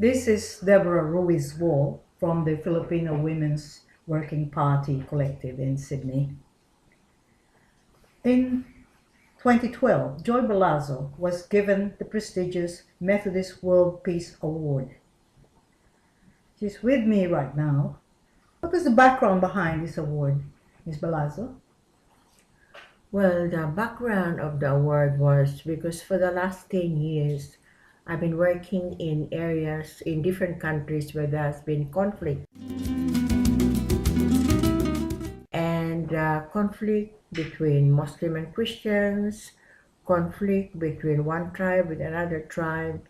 This is Deborah Ruiz Wall from the Filipino Women's Working Party Collective in Sydney. In 2012, Joy Balazzo was given the prestigious Methodist World Peace Award. She's with me right now. What was the background behind this award, Ms. Balazzo? Well, the background of the award was because for the last 10 years, I've been working in areas in different countries where there has been conflict. And conflict between Muslim and Christians, conflict between one tribe with another tribe,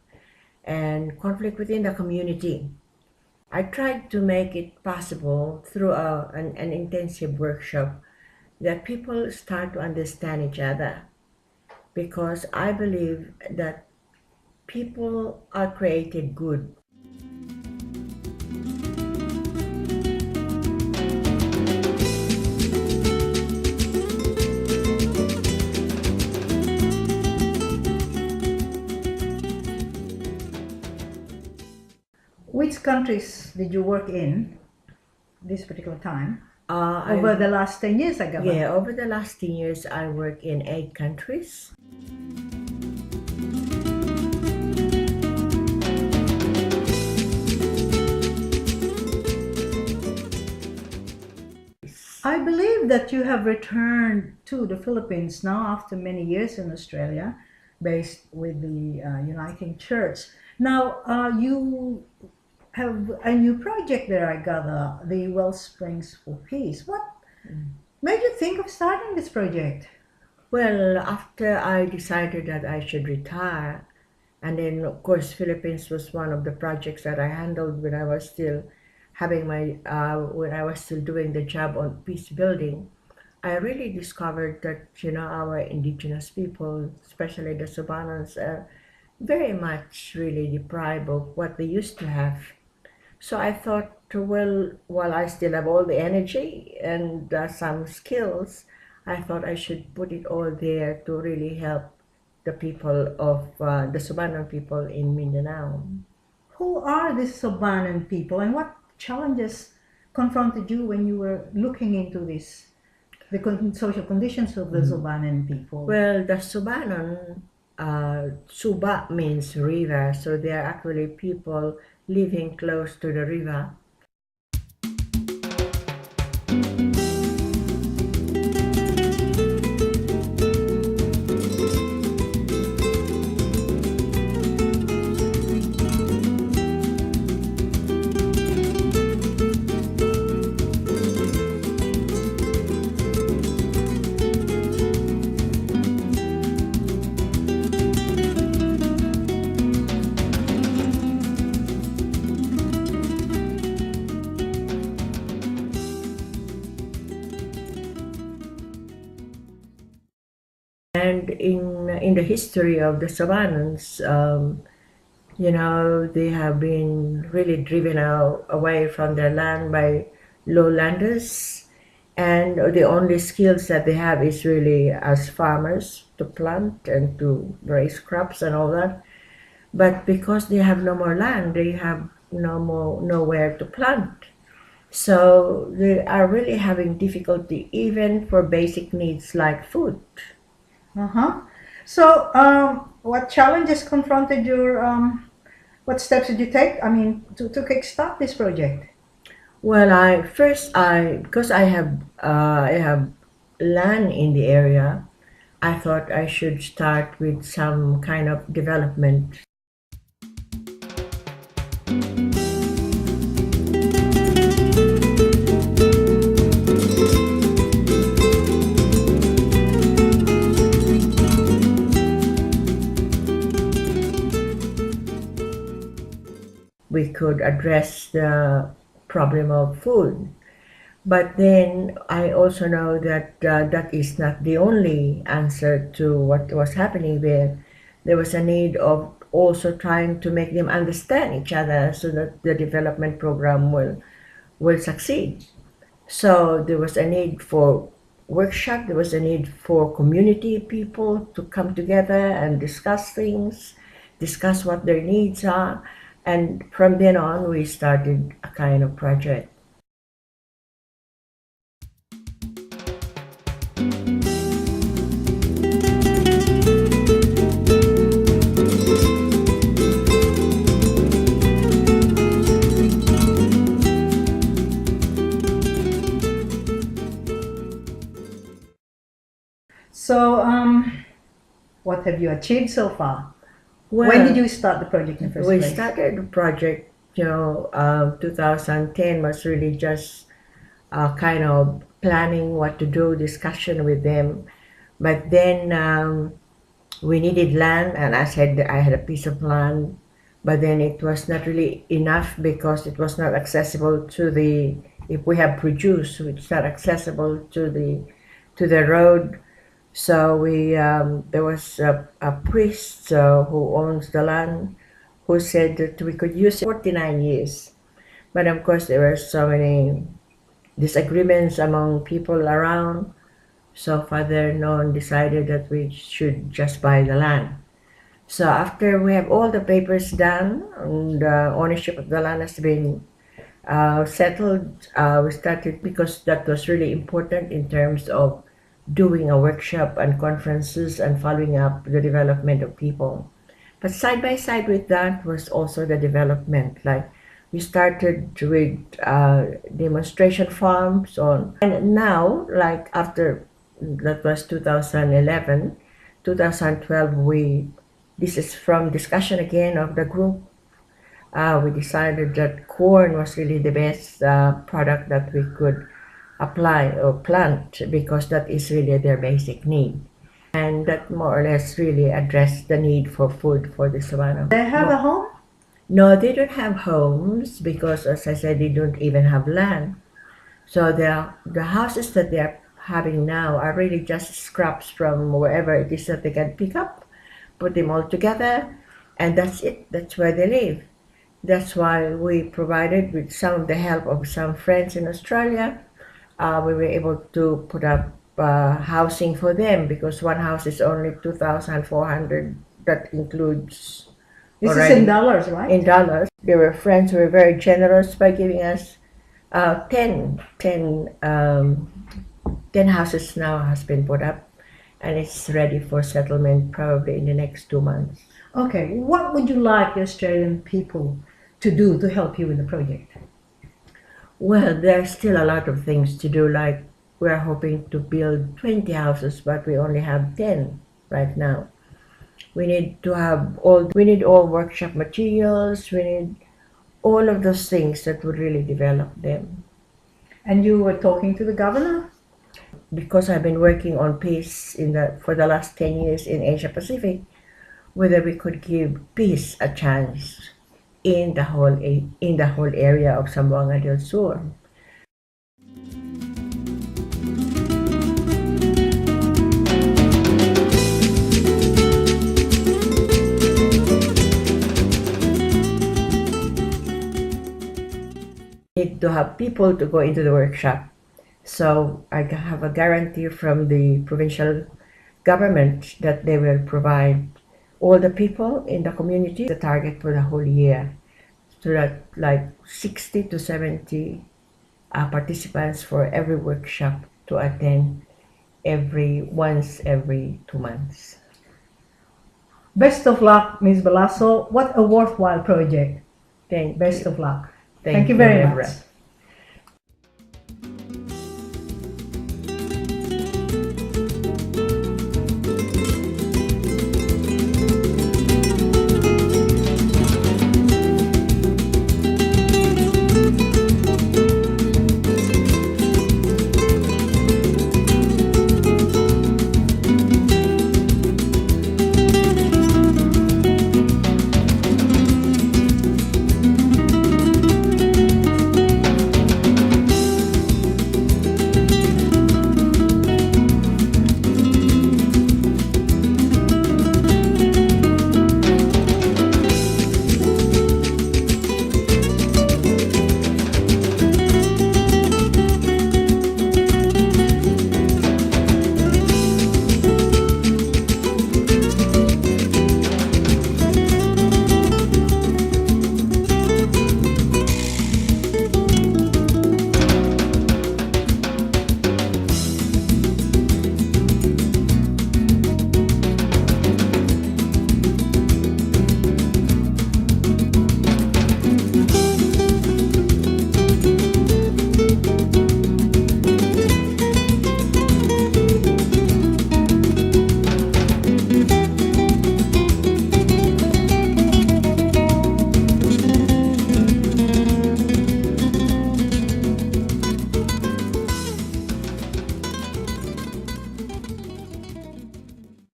and conflict within the community. I tried to make it possible through an intensive workshop that people start to understand each other because I believe that people are created good. Which countries did you work in this particular time? Uh, Over I, the last 10 years, I gather. yeah, over the last 10 years, I work in 8 countries. I believe that you have returned to the Philippines now after many years in Australia, based with the Uniting Church. Now, you have a new project there, I gather, the Wellsprings for Peace. What made you think of starting this project? Well, after I decided that I should retire, and then of course Philippines was one of the projects that I handled when I was still when I was still doing the job on peace building. I really discovered that our indigenous people, especially the Subanans, are very much really deprived of what they used to have. So I thought, well, while I still have all the energy and some skills, I thought I should put it all there to really help the people of the Subanan people in Mindanao. Who are these Sobanan people and what challenges confronted you when you were looking into this, the social conditions of the Sobanan people? Well, the Subanan, Suba means river, so they are actually people living close to the river. And in the history of the Savanans, they have been really driven away from their land by lowlanders, and the only skills that they have is really as farmers to plant and to raise crops and all that. But because they have no more land, they have nowhere to plant. So they are really having difficulty even for basic needs like food. Uh-huh. So, what challenges confronted your, what steps did you take, I mean, to kickstart this project? Well, I because I have land in the area. I thought I should start with some kind of development. We could address the problem of food. But then I also know that that is not the only answer to what was happening there. There was a need of also trying to make them understand each other so that the development program will succeed. So there was a need for workshop, there was a need for community people to come together and discuss things, discuss what their needs are, And from then on, we started a kind of project. So, what have you achieved so far? Well, When did you start the project in the first we place? started the project, 2010 was really just kind of planning what to do, discussion with them. But then we needed land, and I said that I had a piece of land, but then it was not really enough because it was not accessible to the. If we have produce, it's not accessible to the road. So we there was a priest who owns the land who said that we could use it 49 years. But of course, there were so many disagreements among people around. So Father Non decided that we should just buy the land. So after we have all the papers done and the ownership of the land has been settled, we started because that was really important in terms of doing a workshop and conferences and following up the development of people. But side by side with that was also the development. Like we started with demonstration farms on, and now like after that was 2011, 2012 we this is from discussion again of the group. We decided that corn was really the best product that we could apply or plant because that is really their basic need. And that more or less really addressed the need for food for the Savannah. They have a home? No, they don't have homes because, as I said, they don't even have land. So the houses that they are having now are really just scraps from wherever it is that they can pick up, put them all together, and that's it. That's where they live. That's why we provided, with some of the help of some friends in Australia, we were able to put up housing for them because one house is only 2,400. That includes This is already in dollars, right? in dollars. There were friends who were very generous by giving us 10 houses now has been put up, and it's ready for settlement probably in the next 2 months. Okay, what would you like the Australian people to do to help you with the project? Well, there's still a lot of things to do. Like we're hoping to build 20 houses, but we only have 10 right now. We need to have we need all workshop materials. We need all of those things that would really develop them. And you were talking to the governor? Because I've been working on peace for the last 10 years in Asia Pacific, whether we could give peace a chance in the whole area of Zamboanga del Sur. Need to have people to go into the workshop. So I have a guarantee from the provincial government that they will provide all the people in the community the target for the whole year, so that like 60 to 70 participants for every workshop to attend every 2 months. Best of luck, Ms. Balaso. What a worthwhile project. Thank Best you. of luck. Thank you you, very Reverend. much.